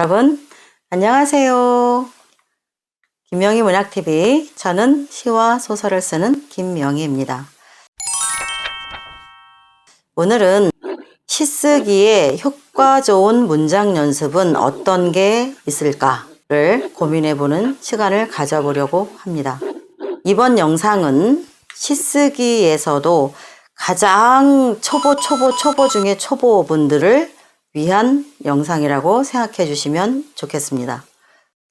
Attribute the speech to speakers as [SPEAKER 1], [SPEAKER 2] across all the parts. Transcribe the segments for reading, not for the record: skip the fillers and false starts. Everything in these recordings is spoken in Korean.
[SPEAKER 1] 여러분 안녕하세요. 김명희 문학TV, 저는 시와 소설을 쓰는 김명희입니다. 오늘은 시쓰기에 효과 좋은 문장 연습은 어떤 게 있을까를 고민해보는 시간을 가져보려고 합니다. 이번 영상은 시쓰기에서도 가장 초보 중에 초보분들을 위한 영상이라고 생각해 주시면 좋겠습니다.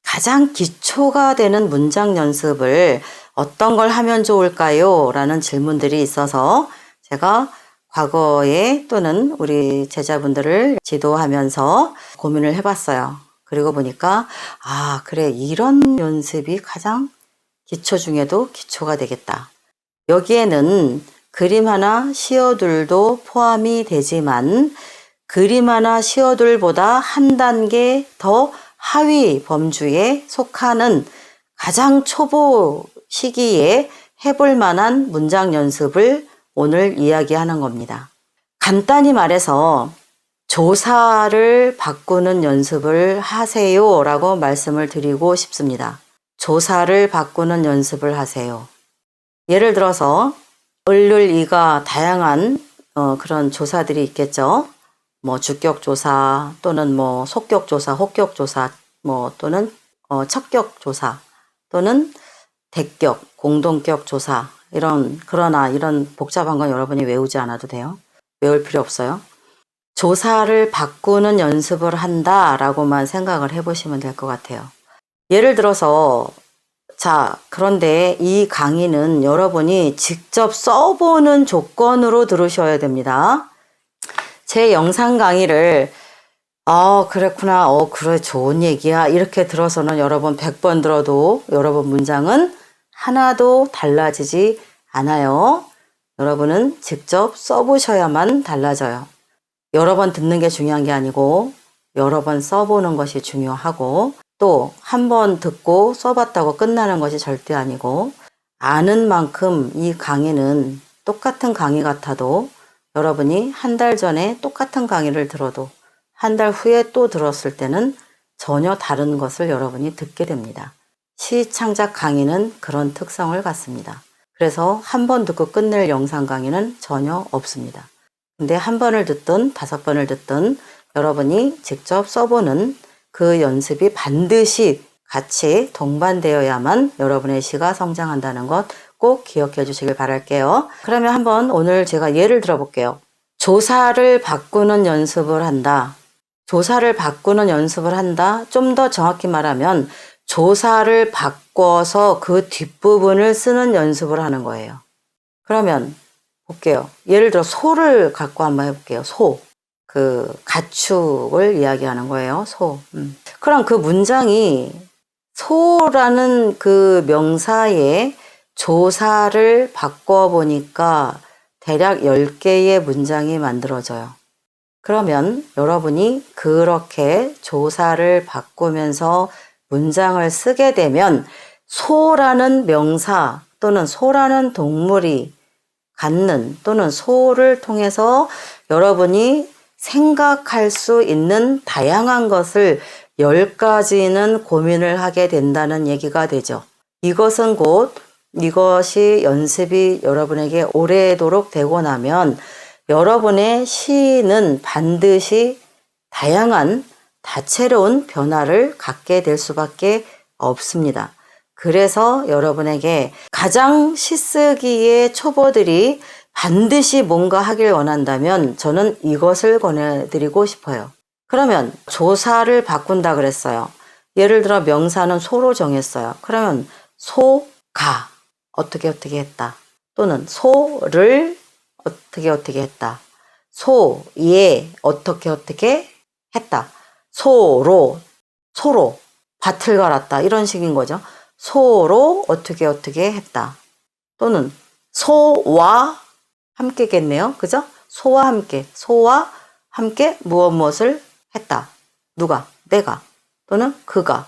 [SPEAKER 1] 가장 기초가 되는 문장 연습을 어떤 걸 하면 좋을까요? 라는 질문들이 있어서 제가 과거에 또는 우리 제자분들을 지도하면서 고민을 해봤어요. 그리고 보니까 그래, 이런 연습이 가장 기초 중에도 기초가 되겠다. 여기에는 그림 하나 시어둘도 포함이 되지만 그림 하나 시어둘보다 한 단계 더 하위 범주에 속하는 가장 초보 시기에 해볼 만한 문장 연습을 오늘 이야기하는 겁니다. 간단히 말해서 조사를 바꾸는 연습을 하세요 라고 말씀을 드리고 싶습니다. 조사를 바꾸는 연습을 하세요. 예를 들어서 을을이가 다양한 그런 조사들이 있겠죠. 주격조사 또는 속격조사, 혹격조사, 또는 척격조사 또는 대격, 공동격조사 그러나 이런 복잡한 건 여러분이 외우지 않아도 돼요. 외울 필요 없어요. 조사를 바꾸는 연습을 한다라고만 생각을 해보시면 될 것 같아요. 예를 들어서 그런데 이 강의는 여러분이 직접 써보는 조건으로 들으셔야 됩니다. 제 영상 강의를 그랬구나, 그래, 좋은 얘기야 이렇게 들어서는 여러분 100번 들어도 여러분 문장은 하나도 달라지지 않아요. 여러분은 직접 써보셔야만 달라져요. 여러 번 듣는 게 중요한 게 아니고 여러 번 써보는 것이 중요하고, 또 한 번 듣고 써봤다고 끝나는 것이 절대 아니고, 아는 만큼 이 강의는 똑같은 강의 같아도 여러분이 한 달 전에 똑같은 강의를 들어도 한 달 후에 또 들었을 때는 전혀 다른 것을 여러분이 듣게 됩니다. 시창작 강의는 그런 특성을 갖습니다. 그래서 한 번 듣고 끝낼 영상 강의는 전혀 없습니다. 근데 한 번을 듣든 5번을 듣든 여러분이 직접 써보는 그 연습이 반드시 같이 동반되어야만 여러분의 시가 성장한다는 것 꼭 기억해 주시길 바랄게요. 그러면 한번 오늘 제가 예를 들어 볼게요. 조사를 바꾸는 연습을 한다. 조사를 바꾸는 연습을 한다. 좀 더 정확히 말하면 조사를 바꿔서 그 뒷부분을 쓰는 연습을 하는 거예요. 그러면 볼게요. 예를 들어 소를 갖고 한번 해볼게요. 소. 가축을 이야기하는 거예요. 소. 그럼 그 문장이 소라는 그 명사에 조사를 바꿔보니까 대략 10개의 문장이 만들어져요. 그러면 여러분이 그렇게 조사를 바꾸면서 문장을 쓰게 되면 소라는 명사 또는 소라는 동물이 갖는, 또는 소를 통해서 여러분이 생각할 수 있는 다양한 것을 10가지는 고민을 하게 된다는 얘기가 되죠. 이것이 연습이 여러분에게 오래도록 되고 나면 여러분의 시는 반드시 다양한 다채로운 변화를 갖게 될 수밖에 없습니다. 그래서 여러분에게 가장 시쓰기의 초보들이 반드시 뭔가 하길 원한다면 저는 이것을 권해드리고 싶어요. 그러면 조사를 바꾼다 그랬어요. 예를 들어 명사는 소로 정했어요. 그러면 소가 어떻게 했다. 또는 소를 어떻게 했다. 소에 어떻게 했다. 소로 밭을 갈았다. 이런 식인 거죠. 소로 어떻게 했다. 또는 소와 함께겠네요. 그죠? 소와 함께 무엇을 했다. 누가? 내가. 또는 그가.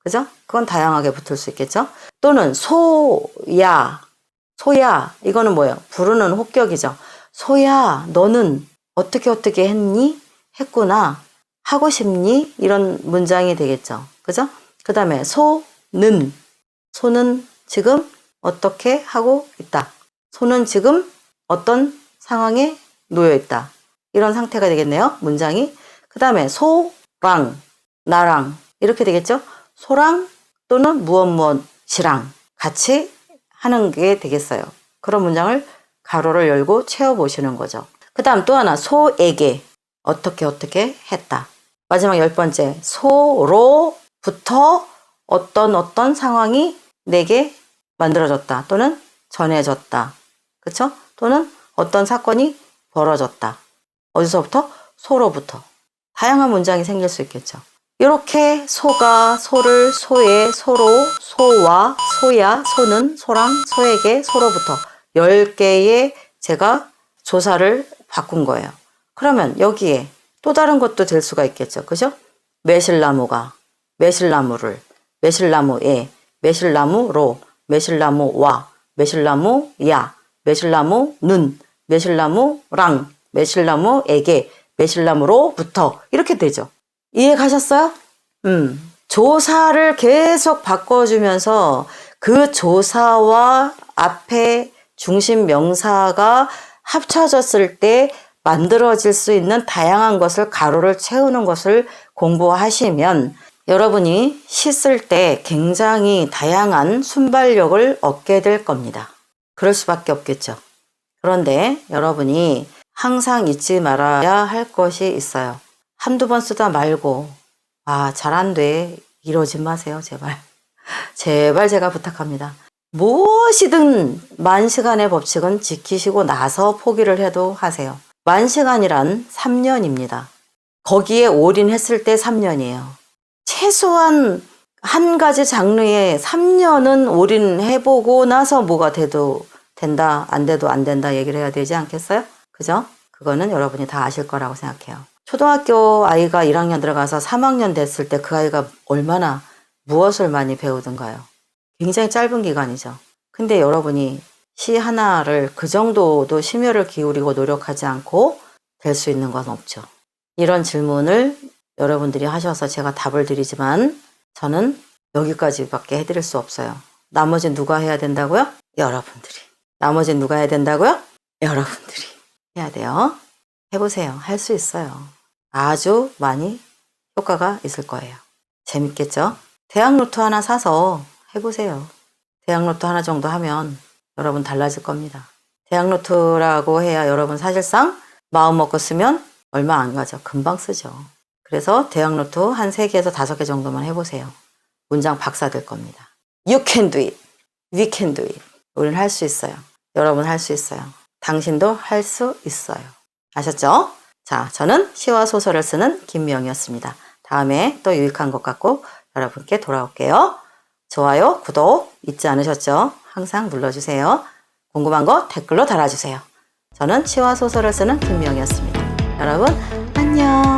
[SPEAKER 1] 그죠? 그건 다양하게 붙을 수 있겠죠? 또는 소야. 이거는 뭐예요? 부르는 혹격이죠. 소야, 너는 어떻게 했니? 했구나. 하고 싶니? 이런 문장이 되겠죠. 그죠? 그 다음에 소는 지금 어떻게 하고 있다. 소는 지금 어떤 상황에 놓여 있다. 이런 상태가 되겠네요. 문장이. 그 다음에 소랑 나랑 이렇게 되겠죠. 소랑 또는 무엇이랑 같이 하는 게 되겠어요. 그런 문장을 가로를 열고 채워보시는 거죠. 그 다음 또 하나 소에게 어떻게 했다. 마지막 10번째 소로부터 어떤 상황이 내게 만들어졌다 또는 전해졌다. 그쵸? 또는 어떤 사건이 벌어졌다. 어디서부터? 소로부터. 다양한 문장이 생길 수 있겠죠. 이렇게 소가, 소를, 소에, 소로, 소와, 소야, 소는, 소랑, 소에게, 소로부터 10개의 제가 조사를 바꾼 거예요. 그러면 여기에 또 다른 것도 될 수가 있겠죠. 그죠? 매실나무가, 매실나무를, 매실나무에, 매실나무로, 매실나무와, 매실나무야, 매실나무는, 매실나무랑, 매실나무에게, 매실나무로부터 이렇게 되죠. 이해 가셨어요? 조사를 계속 바꿔주면서 그 조사와 앞에 중심 명사가 합쳐졌을 때 만들어질 수 있는 다양한 것을 가로를 채우는 것을 공부하시면 여러분이 시 쓸 때 굉장히 다양한 순발력을 얻게 될 겁니다. 그럴 수밖에 없겠죠. 그런데 여러분이 항상 잊지 말아야 할 것이 있어요. 한두 번 쓰다 말고 잘 안 돼. 이러지 마세요. 제발. 제발 제가 부탁합니다. 무엇이든 만시간의 법칙은 지키시고 나서 포기를 해도 하세요. 만시간이란 3년입니다. 거기에 올인했을 때 3년이에요. 최소한 한 가지 장르에 3년은 올인해보고 나서 뭐가 돼도 된다, 안 돼도 안 된다 얘기를 해야 되지 않겠어요? 그죠? 그거는 여러분이 다 아실 거라고 생각해요. 초등학교 아이가 1학년 들어가서 3학년 됐을 때 그 아이가 얼마나 무엇을 많이 배우던가요? 굉장히 짧은 기간이죠. 근데 여러분이 시 하나를 그 정도도 심혈을 기울이고 노력하지 않고 될 수 있는 건 없죠. 이런 질문을 여러분들이 하셔서 제가 답을 드리지만 저는 여기까지밖에 해드릴 수 없어요. 나머지는 누가 해야 된다고요? 여러분들이. 나머지는 누가 해야 된다고요? 여러분들이 해야 돼요. 해보세요. 할 수 있어요. 아주 많이 효과가 있을 거예요. 재밌겠죠? 대학 노트 하나 사서 해보세요. 대학 노트 하나 정도 하면 여러분 달라질 겁니다. 대학 노트라고 해야 여러분 사실상 마음 먹고 쓰면 얼마 안 가죠. 금방 쓰죠. 그래서 대학 노트 한 3개에서 5개 정도만 해보세요. 문장 박사 될 겁니다. You can do it. We can do it. 우리는 할 수 있어요. 여러분 할 수 있어요. 당신도 할 수 있어요. 아셨죠? 자, 저는 시와 소설을 쓰는 김미영이었습니다. 다음에 또 유익한 것 갖고 여러분께 돌아올게요. 좋아요, 구독 잊지 않으셨죠? 항상 눌러주세요. 궁금한 거 댓글로 달아주세요. 저는 시와 소설을 쓰는 김미영이었습니다. 여러분 안녕.